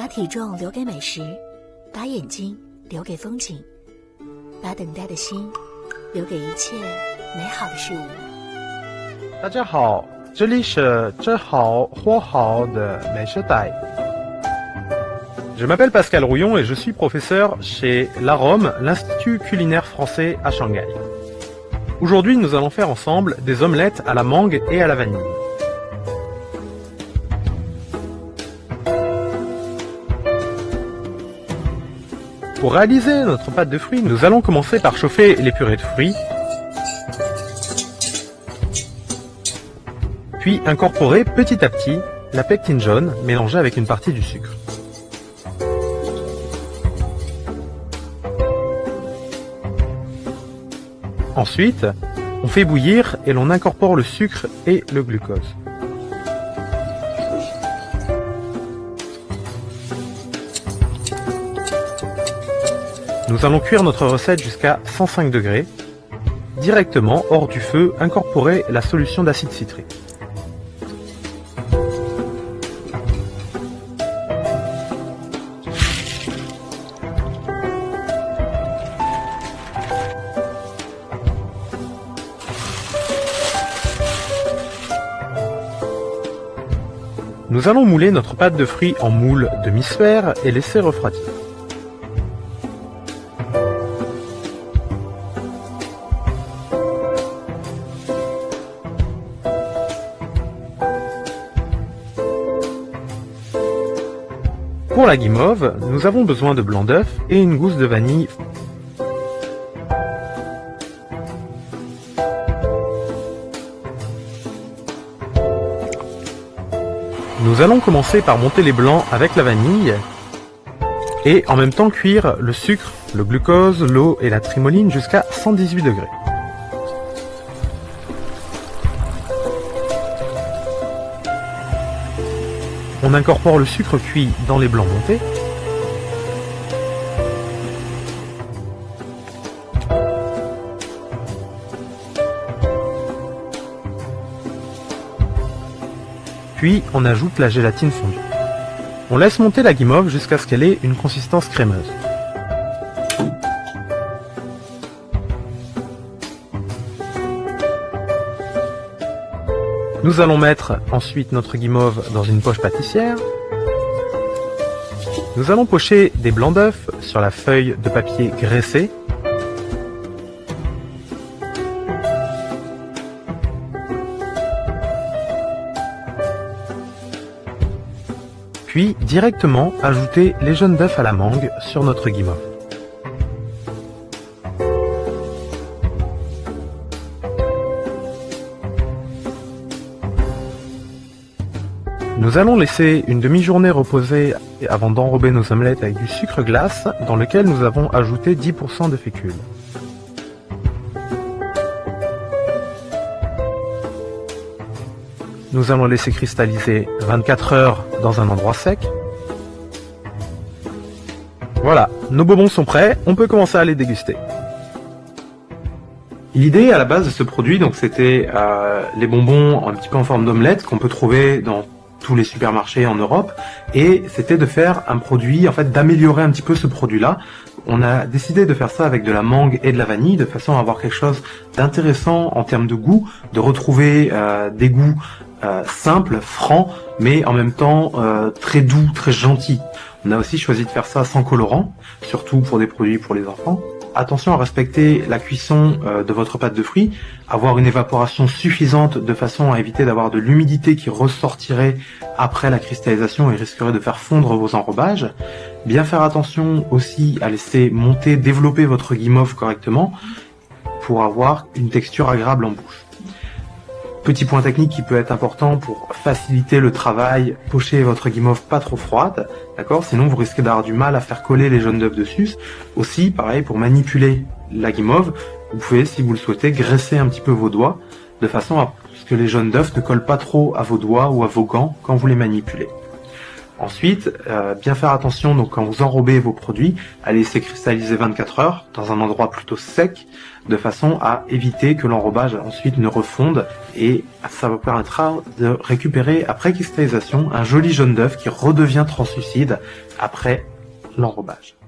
把体重留给美食，把眼睛留给风景，把等待的心留给一切美好的事物。大家好，这里是吃好活好的美食台。Je m'appelle Pascal Rouillon et je suis professeur chez l'AROM, l'Institut culinaire français à Shanghai. Aujourd'hui, nous allons faire ensemble des omelettes à la mangue et à la vanille. Pour réaliser notre pâte de fruits, nous allons commencer par chauffer les purées de fruits, puis incorporer petit à petit la pectine jaune mélangée avec une partie du sucre. Ensuite, on fait bouillir et l'on incorpore le sucre et le glucose. Nous allons cuire notre recette jusqu'à 105 degrés. Directement, hors du feu, incorporer la solution d'acide citrique. Nous allons mouler notre pâte de fruits en moule demi-sphère et laisser refroidir. Pour la guimauve, nous avons besoin de blanc d'œuf et une gousse de vanille. Nous allons commencer par monter les blancs avec la vanille et en même temps cuire le sucre, le glucose, l'eau et la trimoline jusqu'à 118 degrés. On incorpore le sucre cuit dans les blancs montés. Puis on ajoute la gélatine fondue. On laisse monter la guimauve jusqu'à ce qu'elle ait une consistance crémeuse. Nous allons mettre ensuite notre guimauve dans une poche pâtissière. Nous allons pocher des blancs d'œufs sur la feuille de papier graissée. Puis directement ajouter les jaunes d'œufs à la mangue sur notre guimauve. Nous allons laisser une demi-journée reposer avant d'enrober nos omelettes avec du sucre glace dans lequel nous avons ajouté 10% de fécule. Nous allons laisser cristalliser 24 heures dans un endroit sec. Voilà, nos bonbons sont prêts, on peut commencer à les déguster. L'idée à la base de ce produit, donc c'était les bonbons un petit peu en forme d'omelette qu'on peut trouver dans tous les supermarchés en Europe, et c'était de faire un produit, en fait d'améliorer un petit peu ce produit-là. On a décidé de faire ça avec de la mangue et de la vanille, de façon à avoir quelque chose d'intéressant en termes de goût, de retrouver des goûts simples, francs, mais en même temps très doux, très gentils. On a aussi choisi de faire ça sans colorant, surtout pour des produits pour les enfants. Attention à respecter la cuisson de votre pâte de fruits, avoir une évaporation suffisante de façon à éviter d'avoir de l'humidité qui ressortirait après la cristallisation et risquerait de faire fondre vos enrobages. Bien faire attention aussi à laisser monter, développer votre guimauve correctement pour avoir une texture agréable en bouche. Petit point technique qui peut être important pour faciliter le travail, pochez votre guimauve pas trop froide, d'accord? Sinon vous risquez d'avoir du mal à faire coller les jaunes d'œufs dessus. Aussi, pareil, pour manipuler la guimauve, vous pouvez, si vous le souhaitez, graisser un petit peu vos doigts, de façon à ce que les jaunes d'œufs ne collent pas trop à vos doigts ou à vos gants quand vous les manipulez. Ensuite, bien faire attention donc quand vous enrobez vos produits, à les laisser cristalliser 24 heures dans un endroit plutôt sec, de façon à éviter que l'enrobage ensuite ne refonde, et ça vous permettra de récupérer après cristallisation un joli jaune d'œuf qui redevient translucide après l'enrobage.